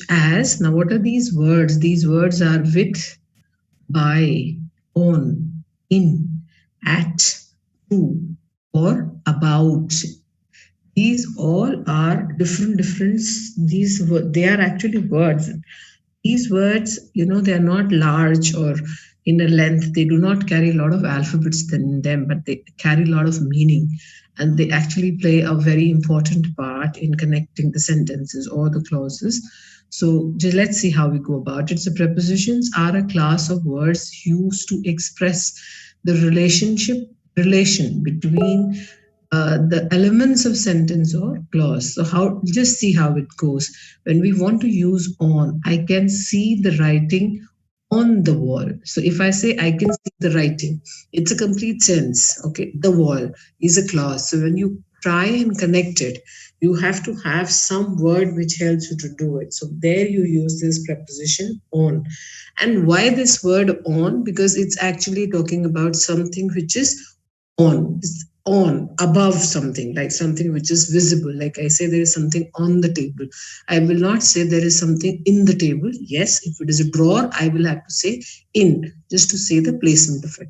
as. Now, what are these words? These words are with, by, on, in, at, to, or about. These all are different. They are actually words. These words, they are not large or in a length. They do not carry a lot of alphabets in them, but they carry a lot of meaning. And they actually play a very important part in connecting the sentences or the clauses. So just let's see how we go about it. So prepositions are a class of words used to express the relation between the elements of sentence or clause. So how, just see how it goes. When we want to use on, I can see the writing on the wall. So if I say I can see the writing, it's a complete sense. Okay, the wall is a clause. So when you try and connect it, you have to have some word which helps you to do it. So there you use this preposition on. And why this word on? Because it's actually talking about something which is on. On, above something, like something which is visible. Like I say, there is something on the table. I will not say there is something in the table. Yes, if it is a drawer, I will have to say in, just to say the placement of it.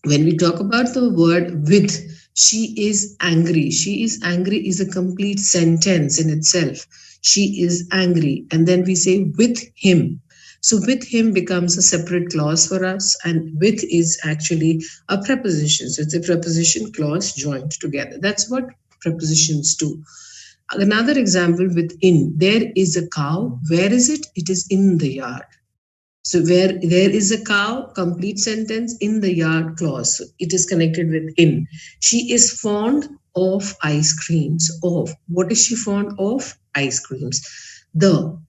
When we talk about the word with, she is angry. She is angry is a complete sentence in itself. She is angry. And then we say with him. So with him becomes a separate clause for us, and with is actually a preposition. So it's a preposition clause joined together. That's what prepositions do. Another example with in. There is a cow. Where is it? It is in the yard. So where there is a cow, complete sentence, in the yard clause. So it is connected with in. She is fond of ice creams. Of. What is she fond of? Ice creams. The.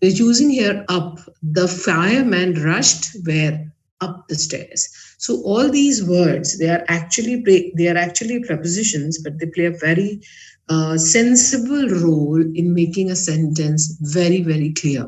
We're using here up. The fireman rushed where? Up the stairs. So all these words, they are actually prepositions, but they play a very sensible role in making a sentence very, very clear.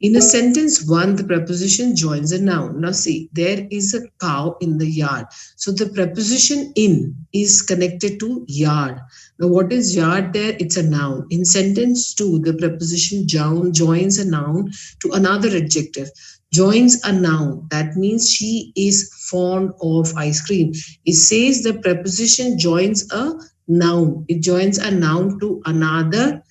In a sentence one, the preposition joins a noun. Now see, there is a cow in the yard. So the preposition in is connected to yard. Now what is yard there? It's a noun. In sentence two, the preposition joins a noun to another adjective. Joins a noun. That means she is fond of ice cream. It says the preposition joins a noun. It joins a noun to another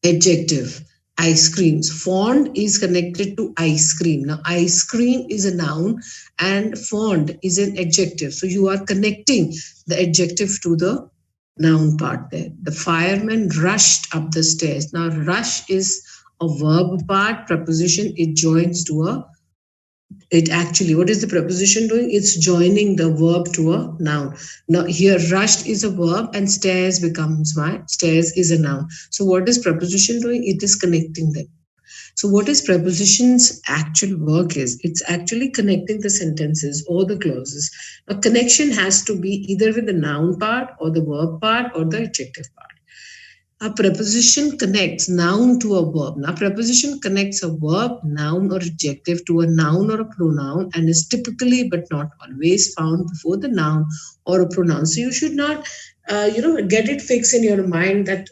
adjective. Ice creams. Fond is connected to ice cream. Now, ice cream is a noun and fond is an adjective. So you are connecting the adjective to the noun part there. The fireman rushed up the stairs. Now, rush is a verb part, preposition. It joins to a it actually, what is the preposition doing? It's joining the verb to a noun. Now here rushed is a verb and stairs becomes stairs is a noun. So what is preposition doing? It is connecting them. So what is preposition's actual work is? It's actually connecting the sentences or the clauses. A connection has to be either with the noun part or the verb part or the adjective part. A preposition connects noun to a verb. Now, preposition connects a verb, noun, or adjective to a noun or a pronoun and is typically but not always found before the noun or a pronoun. So you should not, get it fixed in your mind that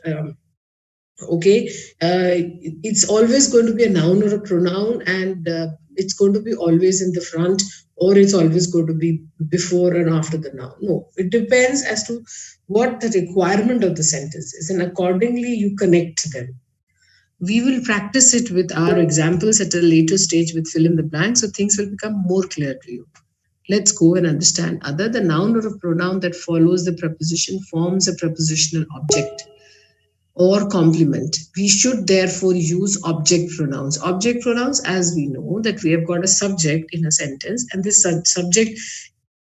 it's always going to be a noun or a pronoun, and it's going to be always in the front, or it's always going to be before and after the noun. No, it depends as to what the requirement of the sentence is, and accordingly you connect them. We will practice it with our examples at a later stage with fill in the blank, so things will become more clear to you. Let's go and understand. Other the noun or a pronoun that follows the preposition forms a prepositional object or complement. We should therefore use object pronouns. Object pronouns, as we know, that we have got a subject in a sentence, and this subject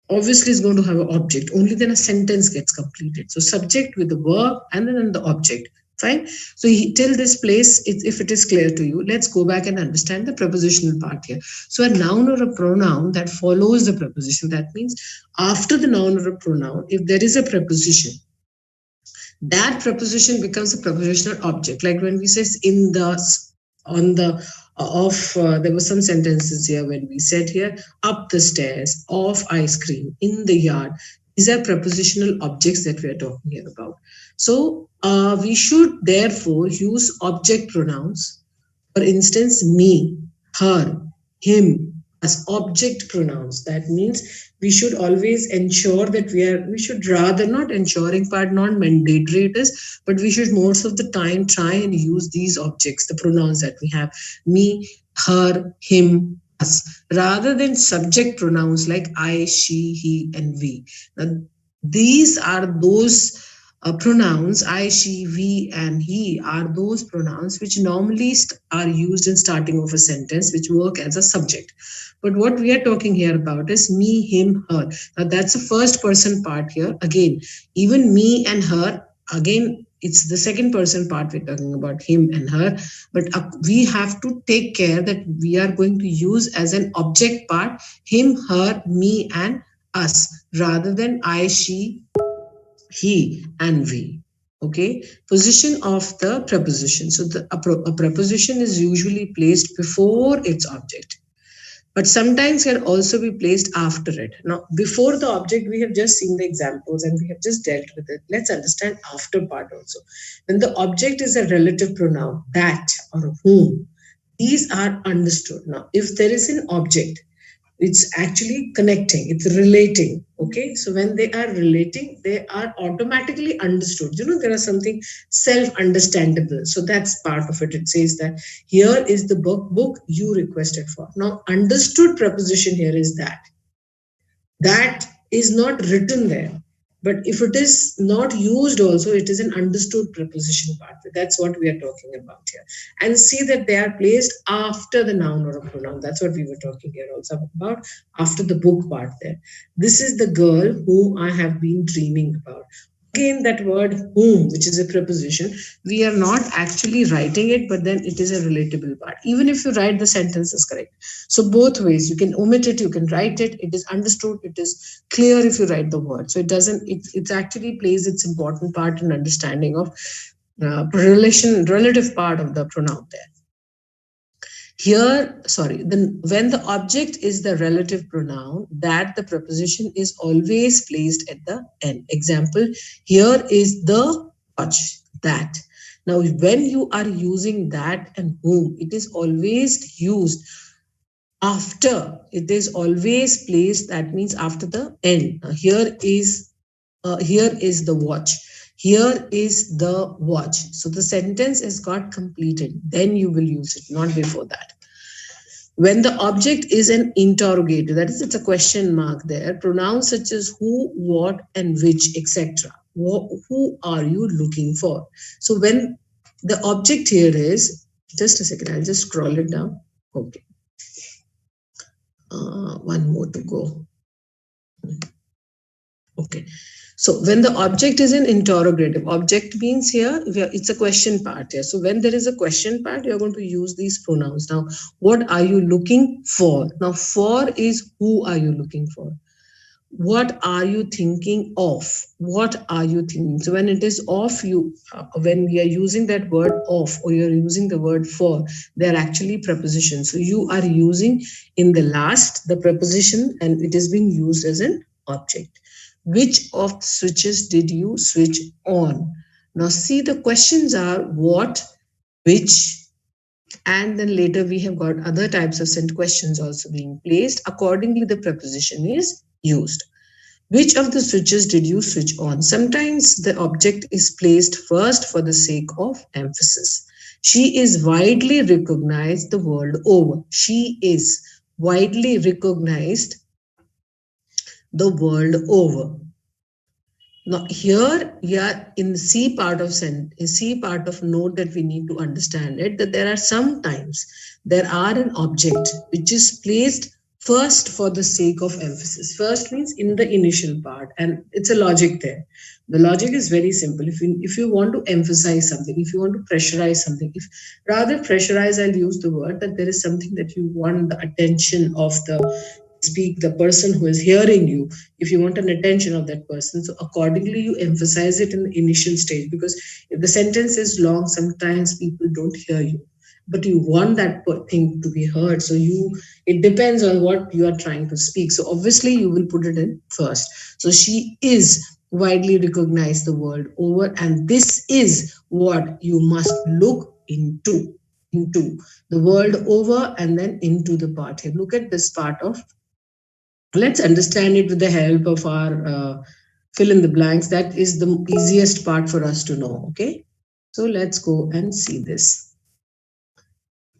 obviously is going to have an object. Only then a sentence gets completed. So subject with the verb and then the object. Fine. So till this place, if it is clear to you, let's go back and understand the prepositional part here. So a noun or a pronoun that follows the preposition, that means after the noun or a pronoun, if there is a preposition, that preposition becomes a prepositional object. Like when we say in the, on the, there were some sentences here when we said here, up the stairs, of ice cream, in the yard. These are prepositional objects that we are talking here about. So we should therefore use object pronouns. For instance, me, her, him as object pronouns. That means we should always ensure that we should rather not ensuring part, not mandatory it is, but we should most of the time try and use these objects, the pronouns that we have, me, her, him, us, rather than subject pronouns like I, she, he, and we. Now, these are those pronouns I, she, we, and he are those pronouns which normally are used in starting of a sentence, which work as a subject. But what we are talking here about is me, him, her. Now that's the first person part here. Again, even me and her, again, it's the second person part we're talking about, him and her. But we have to take care that we are going to use as an object part him, her, me, and us, rather than I, she, he, and we. Okay, position of the preposition. So a preposition is usually placed before its object, but sometimes can also be placed after it. Now, before the object, we have just seen the examples and we have just dealt with it. Let's understand after part also. When the object is a relative pronoun, that or whom, these are understood. Now, if there is an object, it's actually connecting, it's relating. Okay, so when they are relating, they are automatically understood. There are something self-understandable, so that's part of it. It says that here is the book you requested for. Now, understood preposition here is that is not written there, but if it is not used also, it is an understood preposition part. That's what we are talking about here. And see that they are placed after the noun or a pronoun. That's what we were talking here also about, after the book part there. This is the girl whom I have been dreaming about. Again, that word whom, which is a preposition, we are not actually writing it, but then it is a relatable part. Even if you write the sentences correct. So both ways, you can omit it, you can write it. It is understood, it is clear if you write the word. So it actually plays its important part in understanding of relative part of the pronoun there. Here, when the object is the relative pronoun, that the preposition is always placed at the end. Example, here is the watch, that. Now, when you are using that and whom, it is always used after. It is always placed, that means after the end. Now, here is the watch. Here is the watch. So the sentence is got completed. Then you will use it, not before that. When the object is an interrogative, that is, it's a question mark there, pronouns such as who, what, and which, etc. Who are you looking for? So when the object here is, just a second, I'll just scroll it down. Okay. One more to go. Okay. So when the object is an interrogative, object means here, it's a question part here. So when there is a question part, you're going to use these pronouns. Now, what are you looking for? Now, for is who are you looking for? What are you thinking of? What are you thinking? So when it is of, when we are using that word of, or you're using the word for, they're actually prepositions. So you are using in the last the preposition and it is being used as an object. Which of the switches did you switch on? Now see, the questions are what, which, and then later we have got other types of sent questions also being placed. Accordingly, the preposition is used. Which of the switches did you switch on? Sometimes the object is placed first for the sake of emphasis. She is widely recognized the world over. She is widely recognized the world over. Now here we are in the C part of note that we need to understand it, that there are sometimes there are an object which is placed first for the sake of emphasis. First means in the initial part, and it's a logic there. The logic is very simple. If you want to emphasize something, if you want to pressurize something, if rather pressurize, I'll use the word that there is something that you want the attention of the person who is hearing you, if you want an attention of that person, so accordingly you emphasize it in the initial stage, because if the sentence is long, sometimes people don't hear you. but you want that thing to be heard. So it depends on what you are trying to speak. So obviously you will put it in first. So she is widely recognized the world over, and this is what you must look into the world over, and then into the part here. Look at this part of, let's understand it with the help of our fill in the blanks. That is the easiest part for us to know. Okay, so let's go and see this.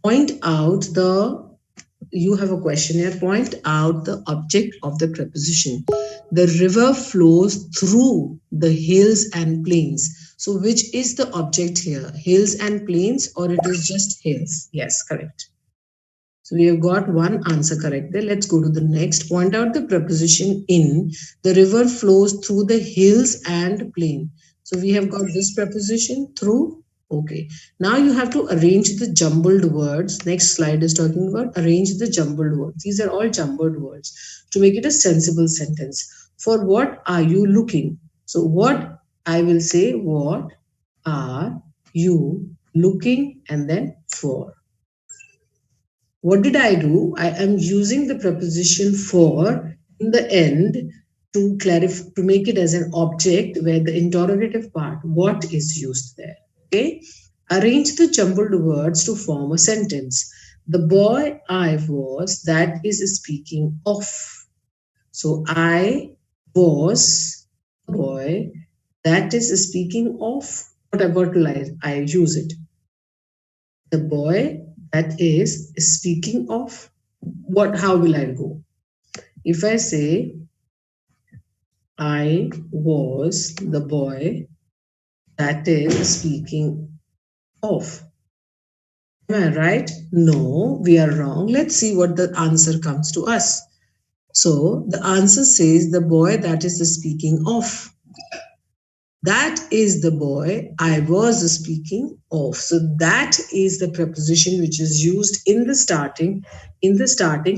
Point out the, you have a question here. Point out the object of the preposition. The river flows through the hills and plains. So which is the object here? Hills and plains, or it is just hills? Yes, correct. So we have got one answer correct there. Let's go to the next. Point out the preposition in. The river flows through the hills and plain. So we have got this preposition through. Okay. Now you have to arrange the jumbled words. Next slide is talking about arrange the jumbled words. These are all jumbled words to make it a sensible sentence. For what are you looking? So what I will say, what are you looking, and then for. What did I do? I am using the preposition for in the end to clarify, to make it as an object where the interrogative part, what, is used there. Okay. Arrange the jumbled words to form a sentence. The boy I was, that is speaking of. So I was the boy that is speaking of. What will I use it? The boy that is speaking of. What, how will I go? If I say I was the boy that is speaking of, am I right? No, we are wrong. Let's see what the answer comes to us. So the answer says the boy that is speaking of. That is the boy I was speaking of. So that is the preposition which is used in the starting.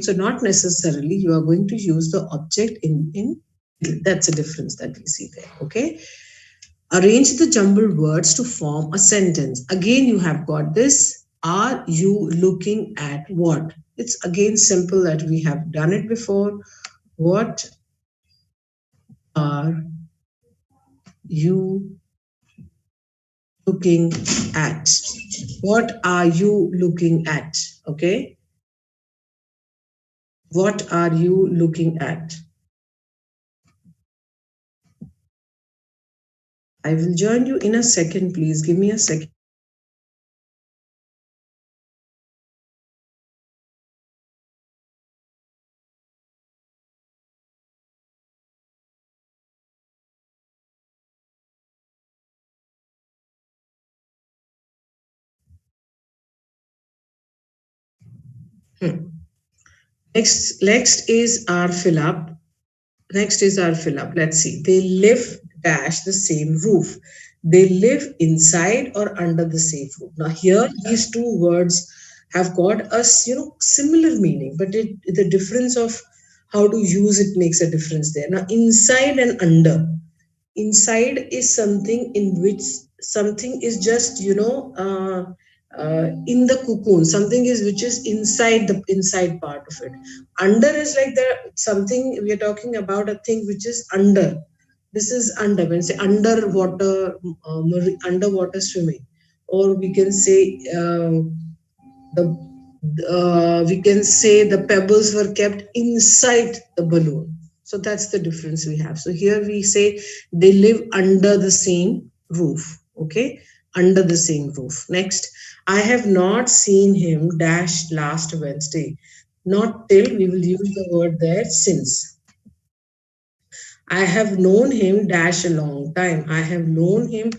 So not necessarily you are going to use the object in that's a difference that we see there. Okay. Arrange the jumbled words to form a sentence. Again, you have got this. Are you looking at what? It's again simple that we have done it before. What are you looking at? What are you looking at? Okay. What are you looking at? I will join you in a second. Please give me a second. Next is our fill up. Next is our fill up. Let's see. They live dash the same roof. They live inside or under the same roof. Now here these two words have got us, similar meaning, but the difference of how to use it makes a difference there. Now inside and under. Inside is something in which something is just, in the cocoon. Something is which is inside the inside part of it. Under is like the something we are talking about, a thing which is under. This is under. When say underwater, underwater swimming, or we can say the we can say the pebbles were kept inside the balloon. So that's the difference we have. So here we say they live under the same roof. Okay, under the same roof. Next, I have not seen him dash last Wednesday. Not till, we will use the word there since. I have known him dash a long time. I have known him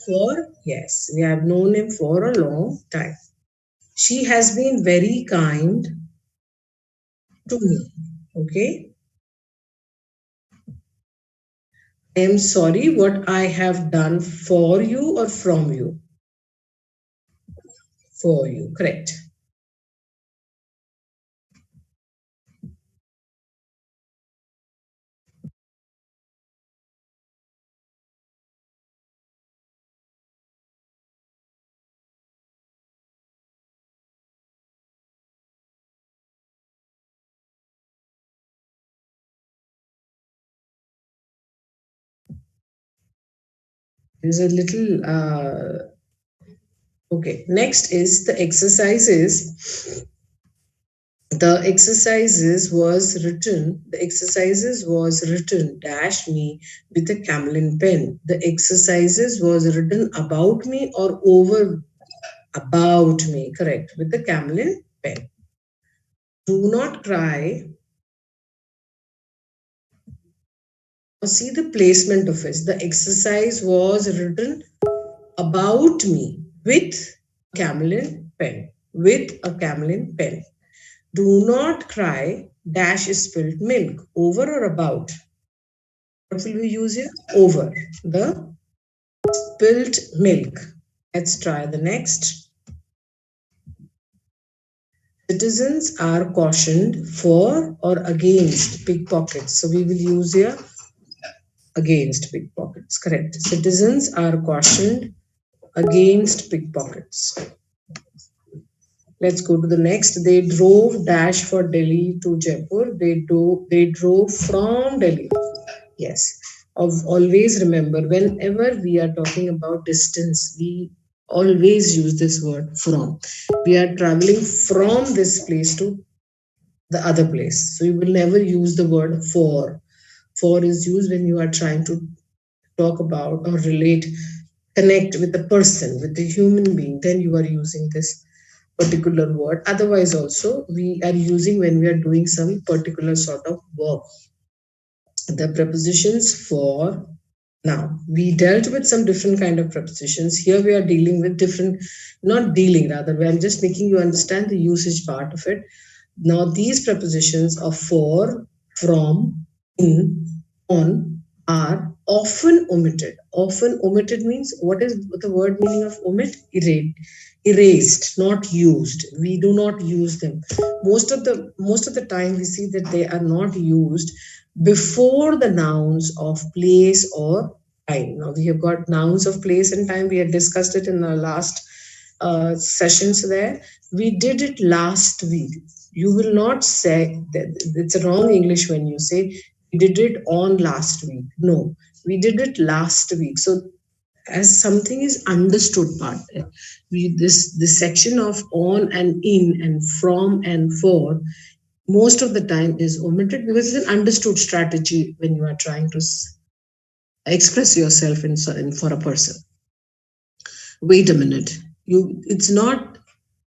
for, yes, we have known him for a long time. She has been very kind to me. Okay. I am sorry what I have done for you or from you. For you. Correct. There's a little, okay. Next is the exercises. The exercises was written dash me with a Camlin pen. The exercises was written about me or over about me, correct, with the Camlin pen. Do not cry. See the placement of it. The exercise was written about me with Camlin pen. With a Camlin pen. Do not cry, dash spilt milk. Over or about? What will we use here? Over. The spilt milk. Let's try the next. Citizens are cautioned for or against pickpockets. So we will use here against pickpockets. Correct. Citizens are cautioned against pickpockets. Let's go to the next. They drove dash for Delhi to Jaipur. They drove from Delhi. Yes. Always remember, whenever we are talking about distance, we always use this word from. We are traveling from this place to the other place. So you will never use the word for. For is used when you are trying to talk about or relate, connect with a person, with a human being. Then you are using this particular word. Otherwise, also, we are using when we are doing some particular sort of work. The prepositions for. Now, we dealt with some different kind of prepositions. Here we are dealing with different, not dealing rather, I'm just making you understand the usage part of it. Now, these prepositions of for, from, in, on are often omitted. Often omitted means, what is the word meaning of omit? Erased, not used. We do not use them. Most of the time we see that they are not used before the nouns of place or time. Now we have got nouns of place and time. We had discussed it in the last sessions there. We did it last week. You will not say that it's a wrong English when you say we did it on last week. No, we did it last week. So as something is understood part, this section of on and in and from and for most of the time is omitted because it's an understood strategy when you are trying to express yourself in for a person. Wait a minute. It's not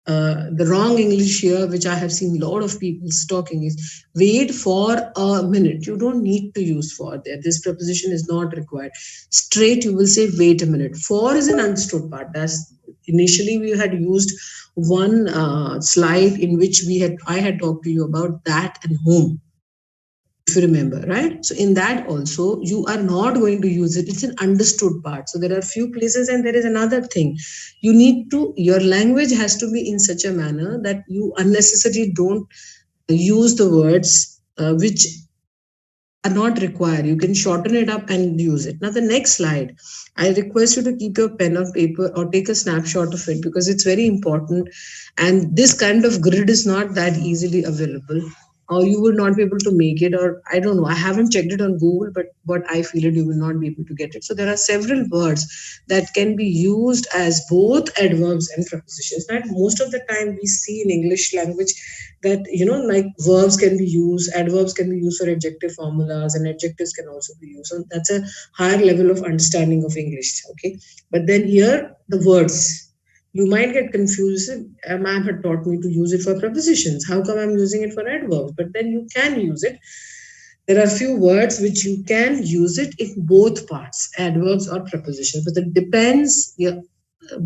the wrong English here, which I have seen a lot of people talking, is wait for a minute. You don't need to use for there. This preposition is not required. Straight, you will say wait a minute. For is an understood part. That's initially we had used one slide in which I had talked to you about that and whom, if you remember, right? So in that also, you are not going to use it. It's an understood part. So there are few places, and there is another thing. Your language has to be in such a manner that you unnecessarily don't use the words which are not required. You can shorten it up and use it. Now the next slide, I request you to keep your pen or paper or take a snapshot of it because it's very important. And this kind of grid is not that easily available, or you will not be able to make it, or I don't know, I haven't checked it on Google, but what I feel it, you will not be able to get it. So there are several words that can be used as both adverbs and prepositions. That most of the time we see in English language that, like verbs can be used, adverbs can be used for adjective formulas, and adjectives can also be used. So that's a higher level of understanding of English. Okay. But then here, the words, you might get confused. Ma'am had taught me to use it for prepositions. How come I'm using it for adverbs? But then you can use it. There are few words which you can use it in both parts, adverbs or prepositions. But it depends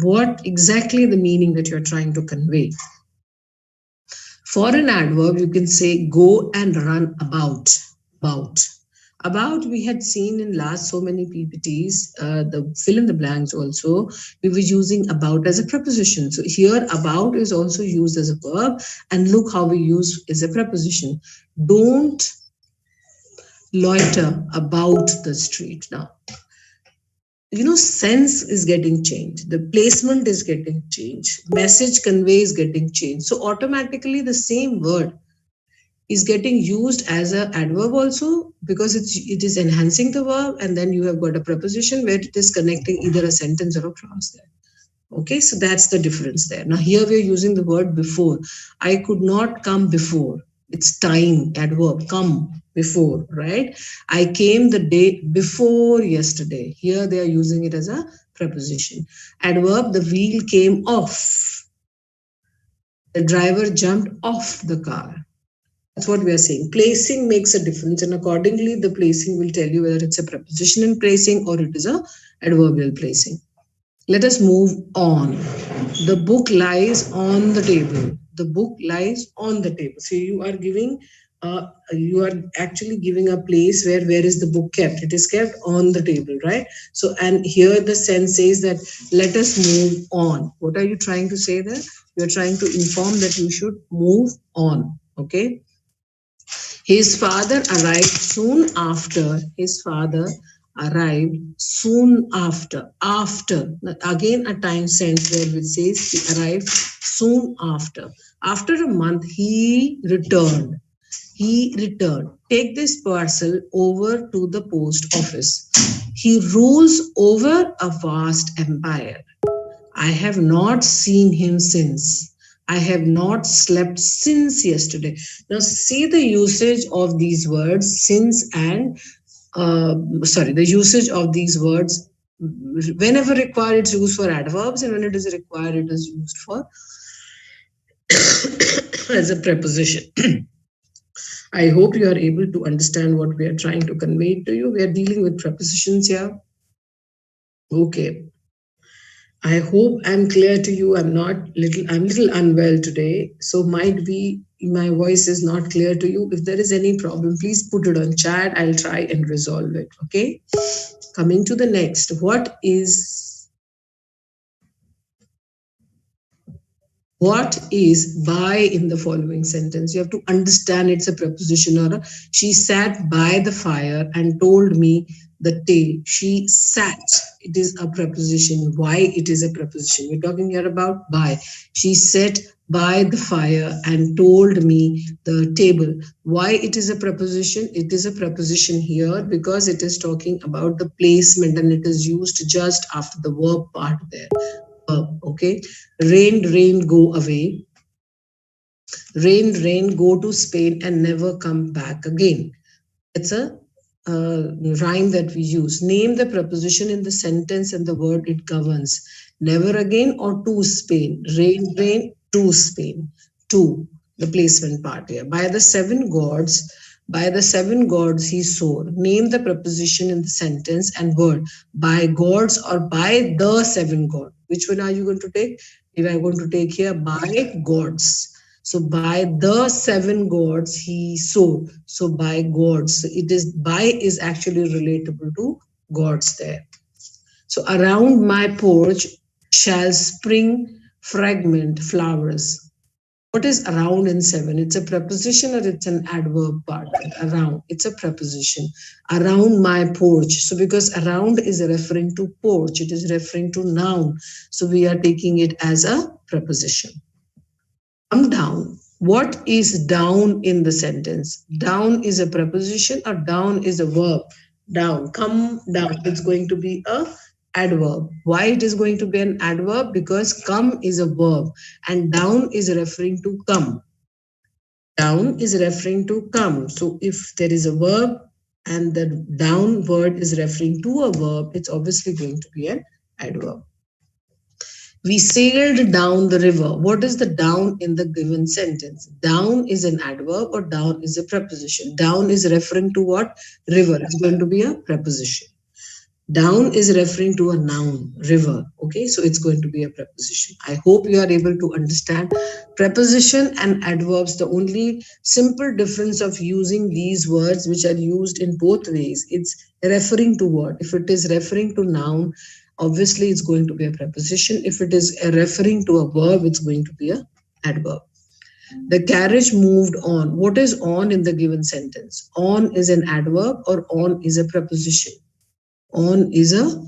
what exactly the meaning that you're trying to convey. For an adverb, you can say go and run about. About we had seen in last so many PPTs, the fill in the blanks also, we were using about as a preposition. So here about is also used as a verb, and look how we use as a preposition. Don't loiter about the street. Now, sense is getting changed. The placement is getting changed. Message convey is getting changed. So automatically the same word is getting used as a adverb also, because it is enhancing the verb, and then you have got a preposition where it is connecting either a sentence or a clause there. Okay, so that's the difference there. Now here we are using the word before. I could not come before. It's time, adverb, come before, right? I came the day before yesterday. Here they are using it as a preposition. Adverb, the wheel came off. The driver jumped off the car. That's what we are saying. Placing makes a difference, and accordingly the placing will tell you whether it's a prepositional placing or it is a adverbial placing. Let us move on. The book lies on the table. The book lies on the table. So you are giving, you are actually giving a place where is the book kept? It is kept on the table, right? So, and here the sense says that let us move on. What are you trying to say there? You are trying to inform that you should move on. Okay. His father arrived soon after. His father arrived soon after. After. Again, a time sense where it says he arrived soon after. After a month, he returned. He returned. Take this parcel over to the post office. He rules over a vast empire. I have not seen him since. I have not slept since yesterday. Now, see the usage of these words, since and, the usage of these words. Whenever required, it's used for adverbs, and when it is required, it is used for as a preposition. I hope you are able to understand what we are trying to convey to you. We are dealing with prepositions here. Okay. I hope I'm clear to you. I'm little unwell today. So might be my voice is not clear to you. If there is any problem, please put it on chat. I'll try and resolve it. Okay. Coming to the next. What is by in the following sentence? You have to understand it's a preposition or she sat by the fire and told me the tale. She sat. It is a preposition. Why it is a preposition? We're talking here about by. She sat by the fire and told me the table. Why it is a preposition? It is a preposition here because it is talking about the placement and it is used just after the verb part there. Okay. Rain, rain, go away. Rain, rain, go to Spain and never come back again. It's a rhyme that we use. Name the preposition in the sentence and the word it governs. Never again or to Spain. Rain, rain, to Spain. To, the placement part here. By the seven gods he swore. Name the preposition in the sentence and word. By gods or by the seven gods. Which one are you going to take? If I'm going to take here by gods. So by the seven gods he swore. So by gods. So it is by is actually relatable to gods there. So around my porch shall spring fragment flowers. What is around in 7? It's a preposition or it's an adverb part? Around. It's a preposition. Around my porch. So because around is referring to porch, it is referring to noun. So we are taking it as a preposition. Come down. What is down in the sentence? Down is a preposition or down is a verb? Down. Come down. It's going to be a adverb. Why it is going to be an adverb? Because come is a verb and down is referring to come. Down is referring to come. So if there is a verb and the down word is referring to a verb, it's obviously going to be an adverb. We sailed down the river. What is the down in the given sentence? Down is an adverb or down is a preposition. Down is referring to what? River. It's going to be a preposition. Down is referring to a noun, river. Okay, so it's going to be a preposition. I hope you are able to understand preposition and adverbs. The only simple difference of using these words, which are used in both ways, it's referring to what? If it is referring to noun, obviously it's going to be a preposition. If it is referring to a verb, it's going to be a adverb. The carriage moved on. What is on in the given sentence? On is an adverb or on is a preposition? On is a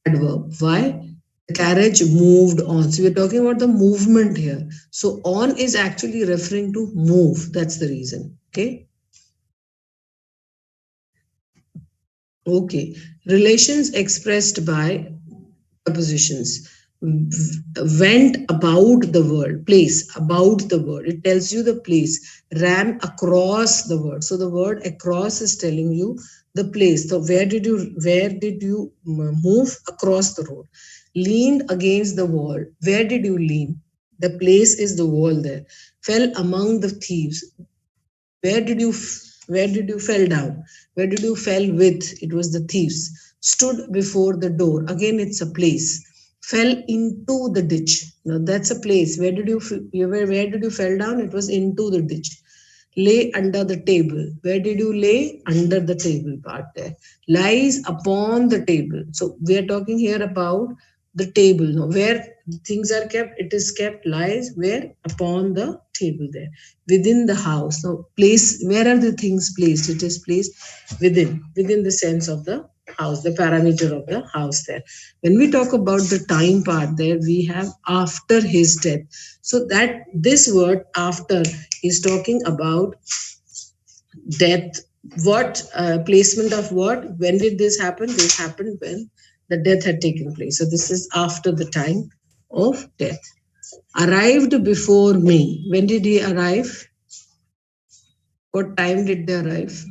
adverb. Why? The carriage moved on. So we're talking about the movement here. So on is actually referring to move. That's the reason. Okay. Okay. Relations expressed by prepositions. Went about the world, place, about the world. It tells you the place. Ran across the world. So the word across is telling you the place. So where did you move across the road? Leaned against the wall. Where did you lean? The place is the wall there. Fell among the thieves. Where did you where did you fell down? Where did you fell with? It was the thieves. Stood before the door. Again, it's a place. Fell into the ditch. Now that's a place. Where did you fell down? It was into the ditch. Lay under the table. Where did you lay? Under the table part there. Lies upon the table. So we are talking here about the table. Now where things are kept, it is kept lies where? Upon the table there. Within the house. Now place, where are the things placed? It is placed within the sense of the house, the parameter of the house there. When we talk about the time part there, we have after his death. So that this word after is talking about death. What placement of what? When did this happen? This happened when the death had taken place. So this is after the time of death. Arrived before me. When did he arrive? What time did they arrive?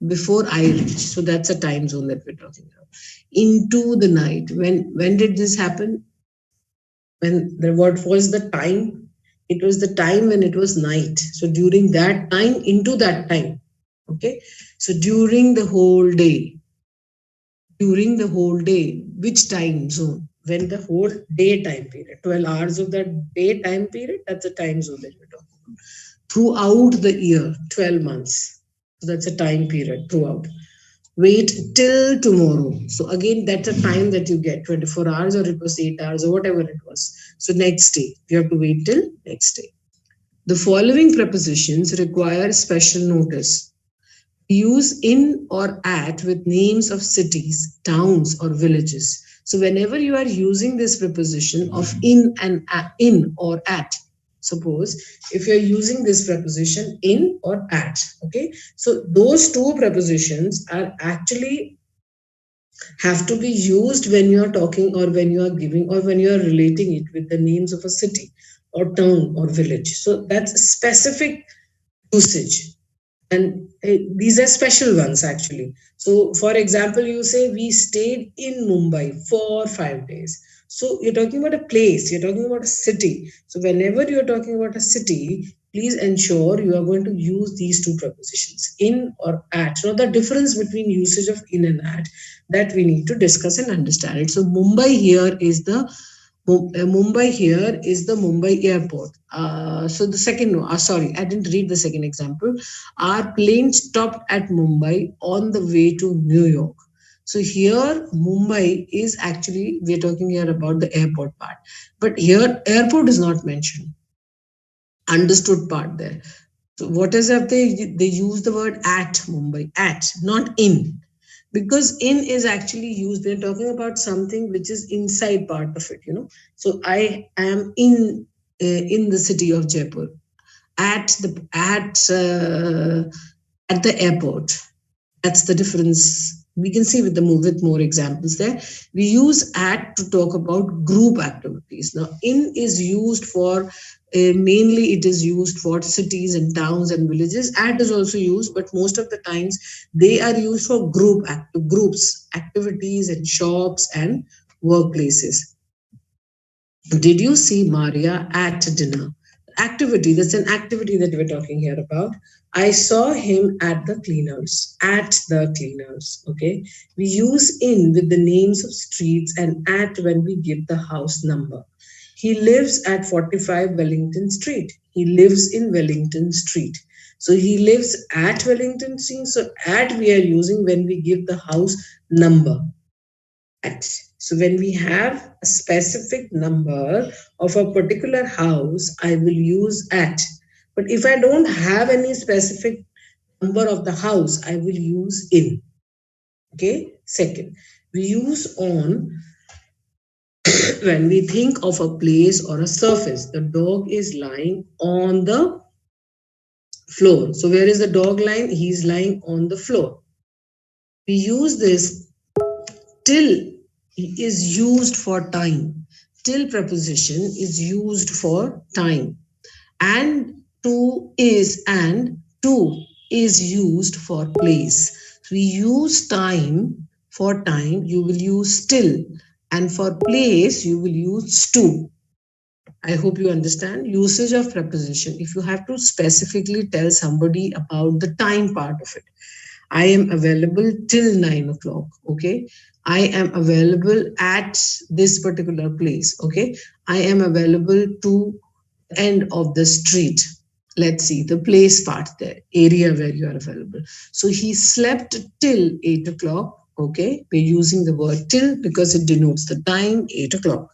Before I reach. So that's a time zone that we're talking about. Into the night. When did this happen? When the what was the time? It was the time when it was night. So during that time, into that time. Okay. So during the whole day. During the whole day, which time zone? When the whole day time period, 12 hours of that day time period, that's a time zone that we're talking about. Throughout the year, 12 months. So that's a time period throughout. Wait till tomorrow. So again, that's a time that you get 24 hours or it was 8 hours or whatever it was. So next day, you have to wait till next day. The following prepositions require special notice. Use in or at with names of cities, towns, or villages. So whenever you are using this preposition of in and in or at, suppose if you're using this preposition in or at, okay, so those two prepositions are actually have to be used when you are talking or when you are giving or when you are relating it with the names of a city or town or village. So that's specific usage, and these are special ones actually. So for example, you say we stayed in Mumbai for 5 days. So you're talking about a place, you're talking about a city. So whenever you're talking about a city, please ensure you are going to use these two prepositions, in or at. Now the difference between usage of in and at, that we need to discuss and understand it. So Mumbai here is the Mumbai airport. So the second, sorry, I didn't read the second example. Our plane stopped at Mumbai on the way to New York. So here, Mumbai is actually, we're talking here about the airport part. But here, airport is not mentioned. Understood part there. So what is that they use the word at Mumbai, at, not in, because in is actually used, we're talking about something which is inside part of it. So I am in the city of Jaipur at the airport. That's the difference. We can see with more examples there. We use at to talk about group activities. Now in is used for mainly it is used for cities and towns and villages. At is also used, but most of the times they are used for groups, activities and shops and workplaces. Did you see Maria at dinner? Activity, that's an activity that we're talking here about. I saw him at the cleaners. At the cleaners. Okay. We use in with the names of streets and at when we give the house number. He lives at 45 Wellington Street. He lives in Wellington Street. So he lives at Wellington Street. So at we are using when we give the house number. At. So when we have a specific number of a particular house, I will use at. But if I don't have any specific number of the house, I will use in. Okay. Second, we use on When we think of a place or a surface, the dog is lying on the floor. So where is the dog lying? He's lying on the floor. We use this. Till is used for time. Till preposition is used for time. And to is used for place. We use time. For time you will use till, and for place you will use to. I hope you understand. Usage of preposition. If you have to specifically tell somebody about the time part of it, I am available till 9 o'clock. Okay. I am available at this particular place. Okay. I am available to the end of the street. Let's see the place part there, area where you are available. So he slept till 8 o'clock. Okay. We're using the word till because it denotes the time, 8 o'clock.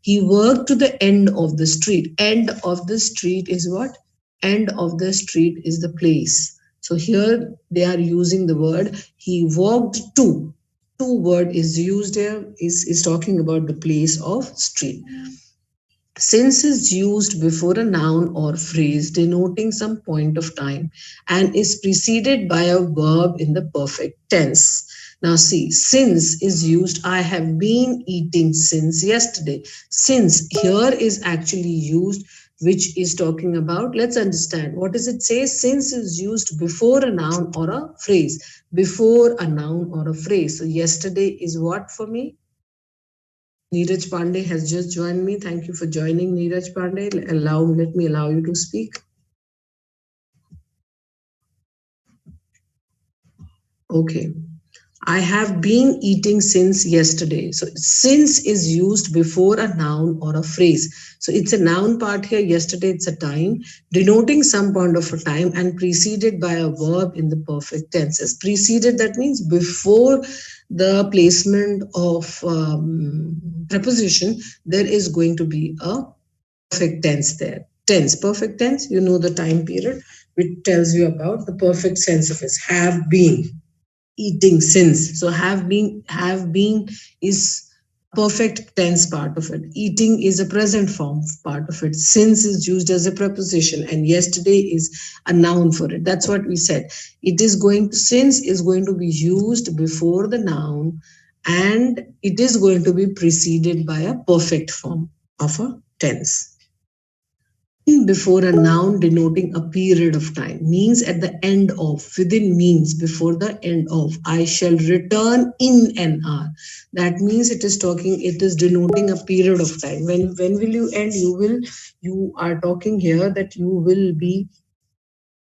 He worked to the end of the street. End of the street is what? End of the street is the place. So here they are using the word he walked to. To word is used here, is talking about the place of street. Since is used before a noun or phrase denoting some point of time and is preceded by a verb in the perfect tense. Now see, since is used, I have been eating since yesterday. Since here is actually used, which is talking about, let's understand, what does it say? Since is used before a noun or a phrase. Before a noun or a phrase. So yesterday is what for me? Neeraj Pandey has just joined me. Thank you for joining, Neeraj Pandey. Let me allow you to speak. Okay. I have been eating since yesterday. So since is used before a noun or a phrase. So it's a noun part here. Yesterday it's a time denoting some point of a time and preceded by a verb in the perfect tenses. Preceded, that means before the placement of preposition, there is going to be a perfect tense there. Tense, perfect tense, you know the time period, which tells you about the perfect sense of it. Have been eating since. So have been is perfect tense part of it. Eating is a present form part of it. Since is used as a preposition and yesterday is a noun for it. That's what we said. It is going to, since is going to be used before the noun and it is going to be preceded by a perfect form of a tense. Before a noun denoting a period of time means at the end of, within means before the end of. I shall return in an hour. That means it is talking, it is denoting a period of time. When will you end? You are talking here that you will be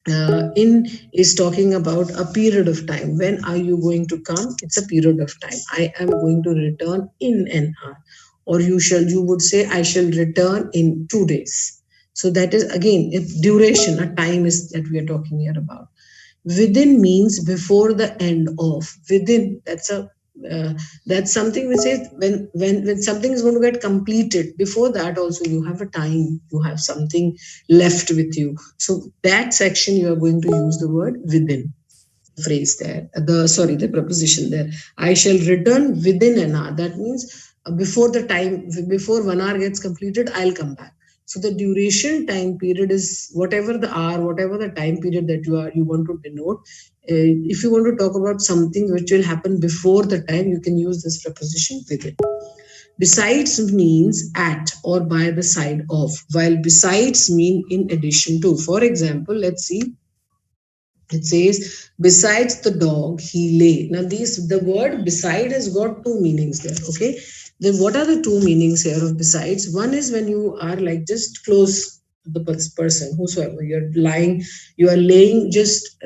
in is talking about a period of time. When are you going to come? It's a period of time. I am going to return in an hour. Or you would say, I shall return in 2 days. So that is again a duration, a time is that we are talking here about. Within means before the end of. Within, that's something which says when something is going to get completed. Before that also you have a time, you have something left with you. So that section you are going to use the word within. Phrase there, the preposition there. I shall return within an hour. That means before 1 hour gets completed, I'll come back. So the duration time period is whatever the hour, whatever the time period that you want to denote. If you want to talk about something which will happen before the time, you can use this preposition within. Besides means at or by the side of, while besides mean in addition to. For example, let's see. It says, besides the dog, he lay. Now, the word beside has got two meanings there. Okay. Then what are the two meanings here of besides? One is when you are like just close to the person, whosoever you're lying, you are laying just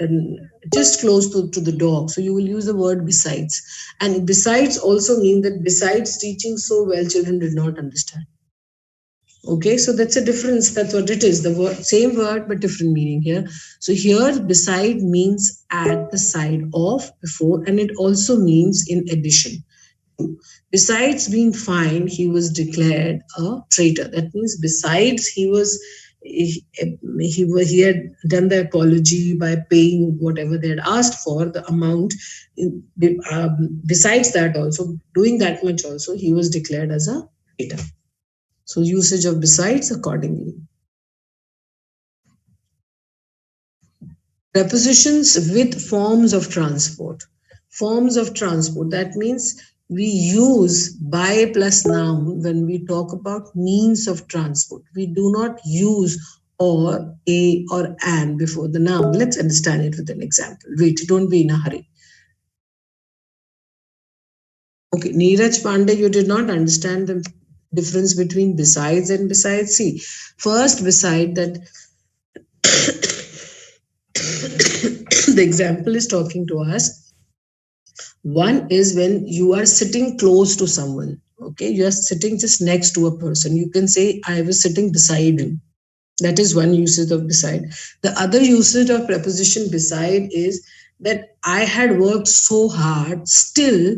close to the dog. So you will use the word besides. And besides also mean that besides teaching so well, children did not understand. Okay, so that's a difference. That's what it is. The word, same word, but different meaning here. So here, beside means at the side of, before, and it also means in addition. Besides being fined, he was declared a traitor. That means besides he had done the apology by paying whatever they had asked for, the amount. Besides that also, doing that much also, he was declared as a later. So usage of besides accordingly. Prepositions with forms of transport. Forms of transport. That means we use by plus noun when we talk about means of transport. We do not use or, a, or an before the noun. Let's understand it with an example. Wait, don't be in a hurry. Okay, Neeraj Pandey, you did not understand the difference between besides and besides. See, first, beside that, the example is talking to us. One is when you are sitting close to someone. Okay, you are sitting just next to a person. You can say, I was sitting beside him. That is one usage of beside. The other usage of preposition beside is that I had worked so hard, still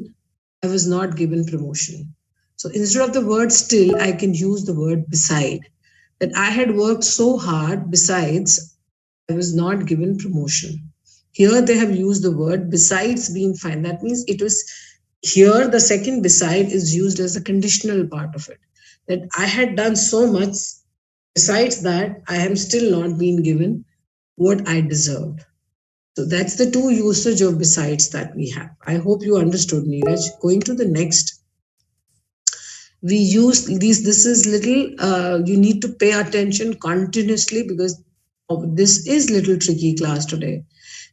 I was not given promotion. So instead of the word still, I can use the word beside. That I had worked so hard, besides, I was not given promotion. Here they have used the word besides being fine. That means it was here the second beside is used as a conditional part of it. That I had done so much, besides that, I am still not being given what I deserved. So that's the two usage of besides that we have. I hope you understood, Neeraj. Going to the next, we use these. This is little. You need to pay attention continuously because this is little tricky class today.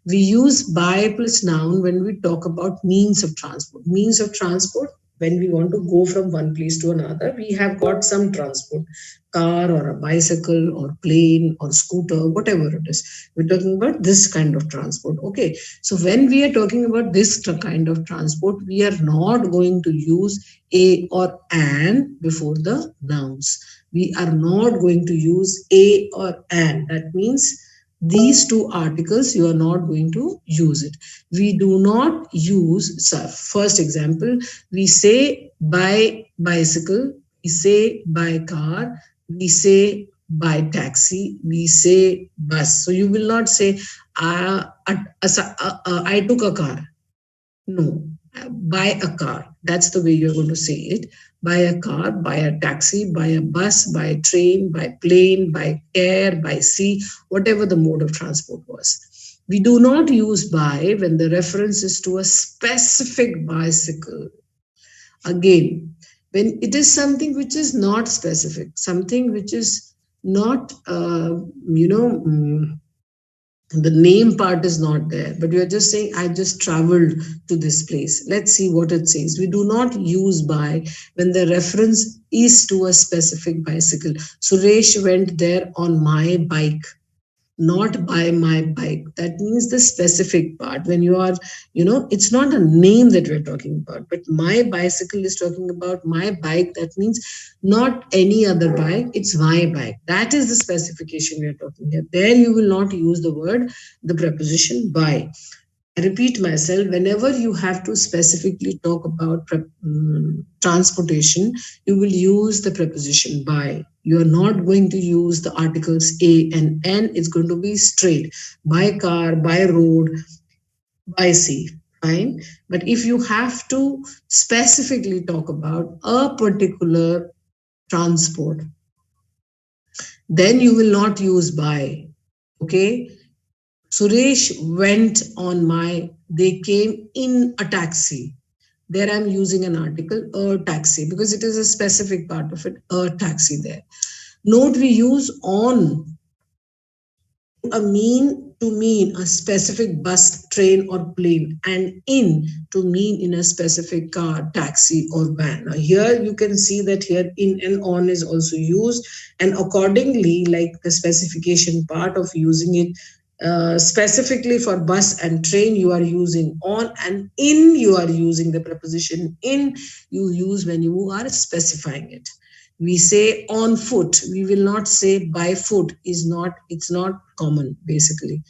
We use by plus noun when we talk about means of transport. Means of transport, when we want to go from one place to another, we have got some transport, car or a bicycle or plane or scooter, whatever it is. We're talking about this kind of transport. Okay. So when we are talking about this kind of transport, we are not going to use a or an before the nouns. We are not going to use a or an. That means these two articles, you are not going to use it. We do not use, so first example, we say by bicycle, we say by car, we say by taxi, we say bus. So you will not say, I took a car. No, buy a car. That's the way you're going to say it. Buy a car, buy a taxi, buy a bus, buy a train, buy plane, by air, by sea, whatever the mode of transport was. We do not use by when the reference is to a specific bicycle. Again, when it is something which is not specific, something which is not, the name part is not there, but you are just saying, I just traveled to this place. Let's see what it says. We do not use by when the reference is to a specific bicycle. Suresh went there on my bike, not by my bike. That means the specific part. When you are, it's not a name that we're talking about, but my bicycle is talking about my bike. That means not any other bike, it's my bike. That is the specification we are talking here. There you will not use the word, the preposition by. I repeat myself, whenever you have to specifically talk about transportation, you will use the preposition by. You are not going to use the articles a and n. It's going to be straight. By car, by road, by sea. Fine. But if you have to specifically talk about a particular transport, then you will not use by. Okay. Suresh went on my, they came in a taxi. There I'm using an article, a taxi, because it is a specific part of it, a taxi there. Note we use on to mean a specific bus, train or plane, and in to mean in a specific car, taxi or van. Now here you can see that here in and on is also used, and accordingly, like the specification part of using it specifically for bus and train, you are using on, and in you are using the preposition in you use when you are specifying it. We say on foot, we will not say by foot. It's not common. Basically,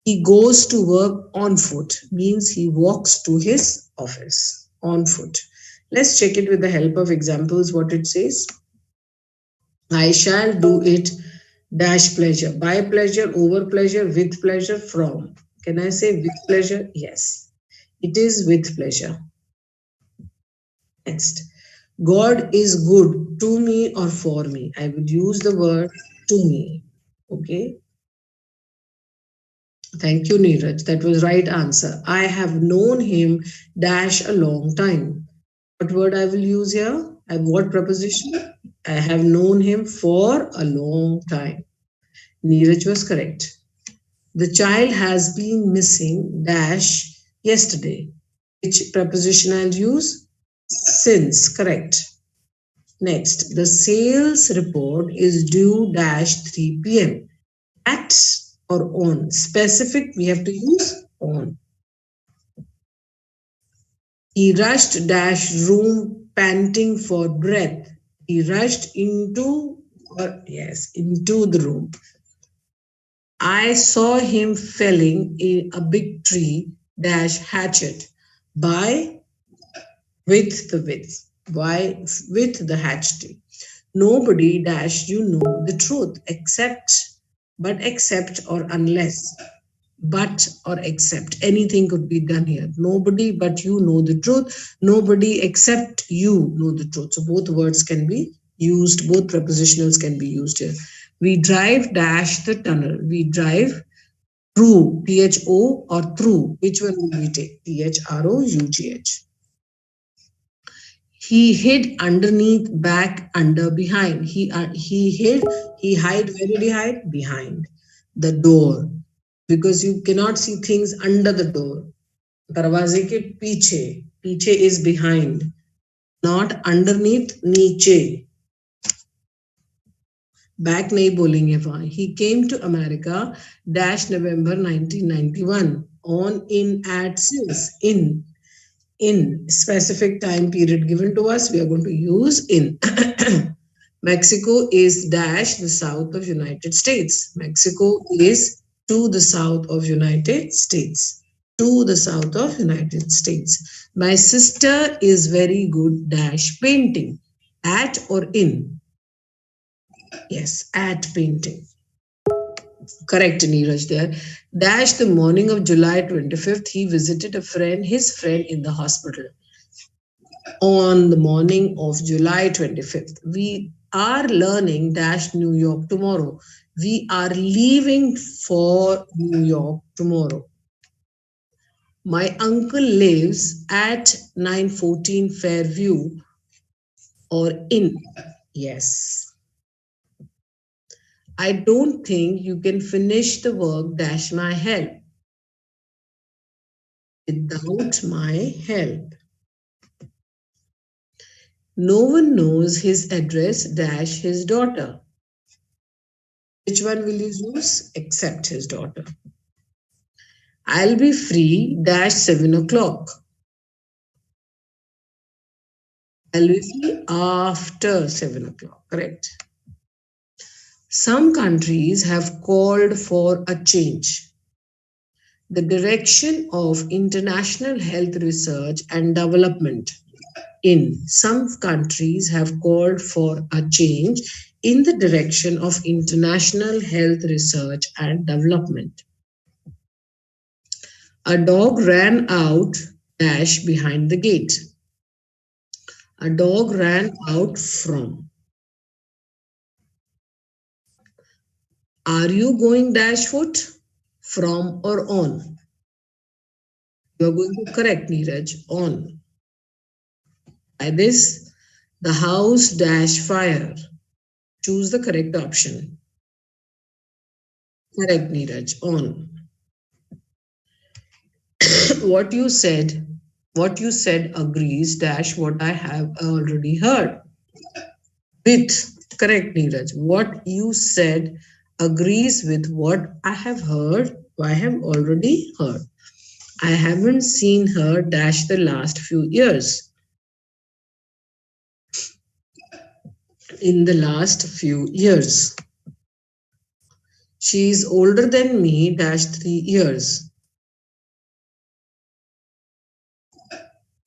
he goes to work on foot means he walks to his office on foot. Let's check it with the help of examples what it says. I shall do it dash pleasure, by pleasure, over pleasure, with pleasure, from. Can I say with pleasure? Yes, it is with pleasure. Next, God is good to me or for me. I would use the word to me. Okay. Thank you, Neeraj. That was right answer. I have known him dash a long time. What word I will use here? What preposition? I have known him for a long time. Neeraj was correct. The child has been missing dash yesterday. Which preposition I'll use? Since. Correct. Next, the sales report is due dash 3 p.m. At or on. Specific, we have to use on. He rushed dash room panting for breath. He rushed into, or yes, into the room. I saw him felling a big tree dash hatchet by with the hatchet. Nobody dash you know the truth except except or unless but or except anything could be done here. Nobody but you know the truth. Nobody except you know the truth. So both words can be used, both prepositionals can be used here. We drive dash the tunnel. We drive through, THO or through. Which one will we take? THROUGH. He hid underneath, back, under, behind. He hide. Where did he hide? Behind the door, because you cannot see things under the door. दरवाजे के पीछे, पीछे is behind, not underneath, नीचे. Back नहीं बोलेंगे वहां. He came to America dash November 1991. On, in, at, since. In specific time period given to us, we are going to use in. Mexico is dash the south of United States. Mexico is to the south of United States. To the south of United States. My sister is very good dash painting. At or in? Yes, at painting. Correct, Neeraj there. Dash the morning of July 25th, he visited his friend in the hospital. On the morning of July 25th, we are learning dash New York tomorrow. We are leaving for New York tomorrow. My uncle lives at 914 Fairview or in. Yes. I don't think you can finish the work dash my help. Without my help. No one knows his address dash his daughter. Which one will you use? Except his daughter. I'll be free dash 7 o'clock. I'll be free after 7 o'clock. Correct. Some countries have called for a change. The direction of international health research and development in some countries have called for a change in the direction of international health research and development. A dog ran out dash behind the gate. A dog ran out from. Are you going dash foot? From or on? You are going to correct, Neeraj. On. By this, the house dash fire. Choose the correct option. Correct, Neeraj. On. What you said agrees dash what I have already heard. With. Correct, Neeraj. What you said agrees with what I have heard. I have already heard. I haven't seen her dash the last few years. In the last few years. She is older than me dash 3 years.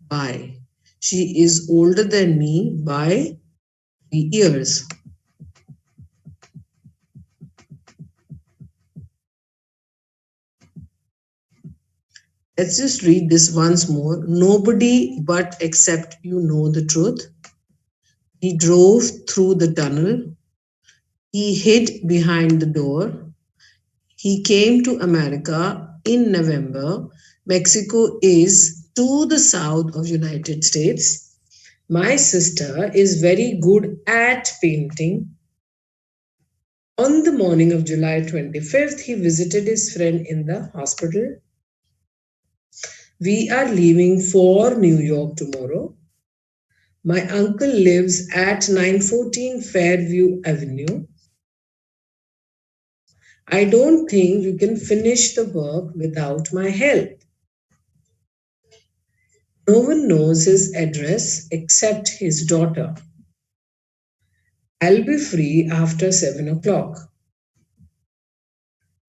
By. She is older than me by 3 years. Let's just read this once more. Nobody but except you know the truth. He drove through the tunnel. He hid behind the door. He came to America in November. Mexico is to the south of United States. My sister is very good at painting. On the morning of July 25th, he visited his friend in the hospital. We are leaving for New York tomorrow. My uncle lives at 914 Fairview Avenue. I don't think you can finish the work without my help. No one knows his address except his daughter. I'll be free after 7 o'clock.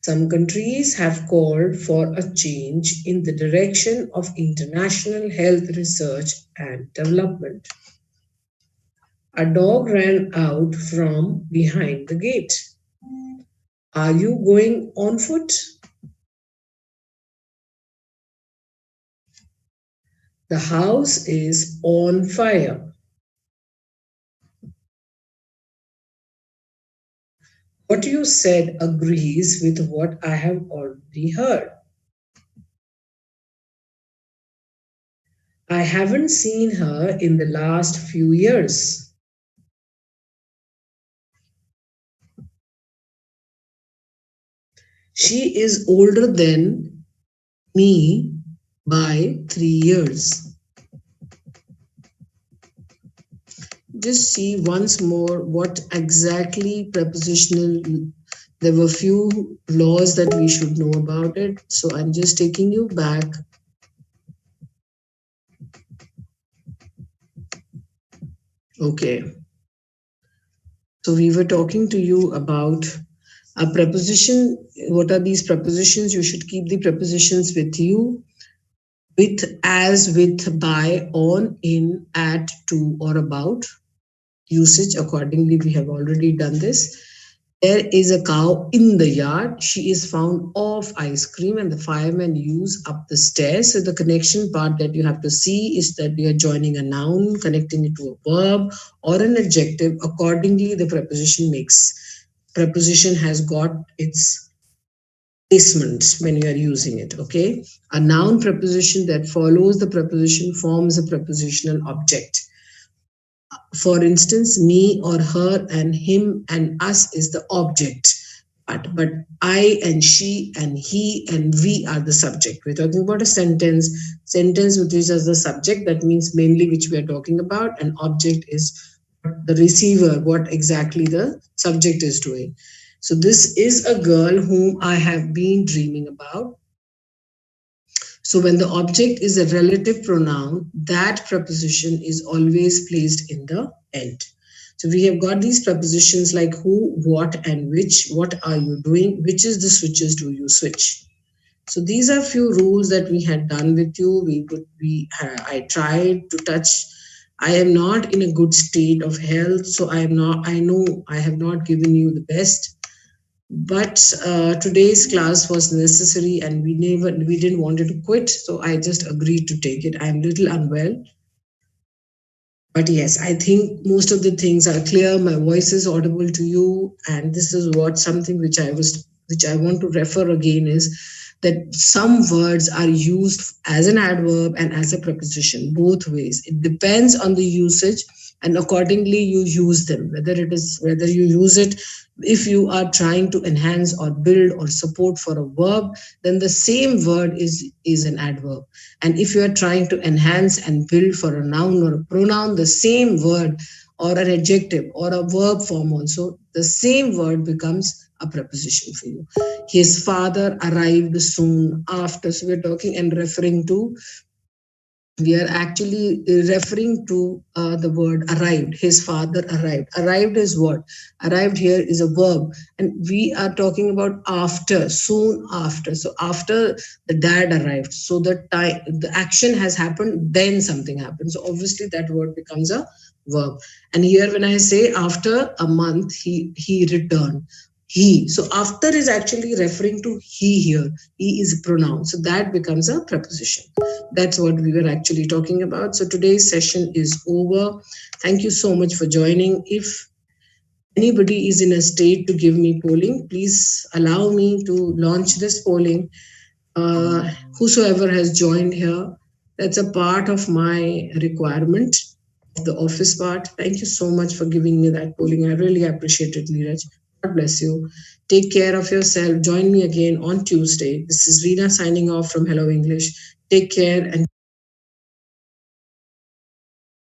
Some countries have called for a change in the direction of international health research and development. A dog ran out from behind the gate. Are you going on foot? The house is on fire. What you said agrees with what I have already heard. I haven't seen her in the last few years. She is older than me by 3 years. Just see once more what exactly prepositional. There were few laws that we should know about it. So I'm just taking you back. Okay. So we were talking to you about a preposition. What are these prepositions? You should keep the prepositions with you. With, as, with, by, on, in, at, to, or about. Usage accordingly, we have already done this. There is a cow in the yard. She is found off ice cream and the fireman use up the stairs. So the connection part that you have to see is that we are joining a noun, connecting it to a verb or an adjective. Accordingly, the preposition has got its placement when you are using it. Okay. A noun preposition that follows the preposition forms a prepositional object. For instance, me or her and him and us is the object, but I and she and he and we are the subject. We're talking about a sentence which is as the subject. That means mainly which we are talking about. An object is the receiver, what exactly the subject is doing. So this is a girl whom I have been dreaming about. So when the object is a relative pronoun, that preposition is always placed in the end. So we have got these prepositions like who, what, and which. What are you doing? Which is the switches do you switch? So these are few rules that we had done with you. I tried to touch. I am not in a good state of health, so I know I have not given you the best. But today's class was necessary and we didn't want it to quit, so I just agreed to take it. I'm a little unwell, but yes, I think most of the things are clear. My voice is audible to you, and this is what something which I want to refer again is that some words are used as an adverb and as a preposition, both ways. It depends on the usage, and accordingly you use them, whether you use it if you are trying to enhance or build or support for a verb, then the same word is an adverb. And if you are trying to enhance and build for a noun or a pronoun, the same word or an adjective or a verb form also, the same word becomes a preposition for you. His father arrived soon after. So we're talking and referring to, we are actually referring to the word arrived. His father arrived. Arrived is what? Arrived here is a verb. And we are talking about after, soon after. So after the dad arrived. So the action has happened, then something happens. So obviously that word becomes a verb. And here when I say after a month, he returned. he. So after is actually referring to he here. He is a pronoun. So that becomes a preposition. That's what we were actually talking about. So today's session is over. Thank you so much for joining. If anybody is in a state to give me polling, please allow me to launch this polling. Whosoever has joined here, that's a part of my requirement of the office part. Thank you so much for giving me that polling. I really appreciate it, Neeraj. God bless you. Take care of yourself. Join me again on Tuesday. This is Reena signing off from Hello English. Take care and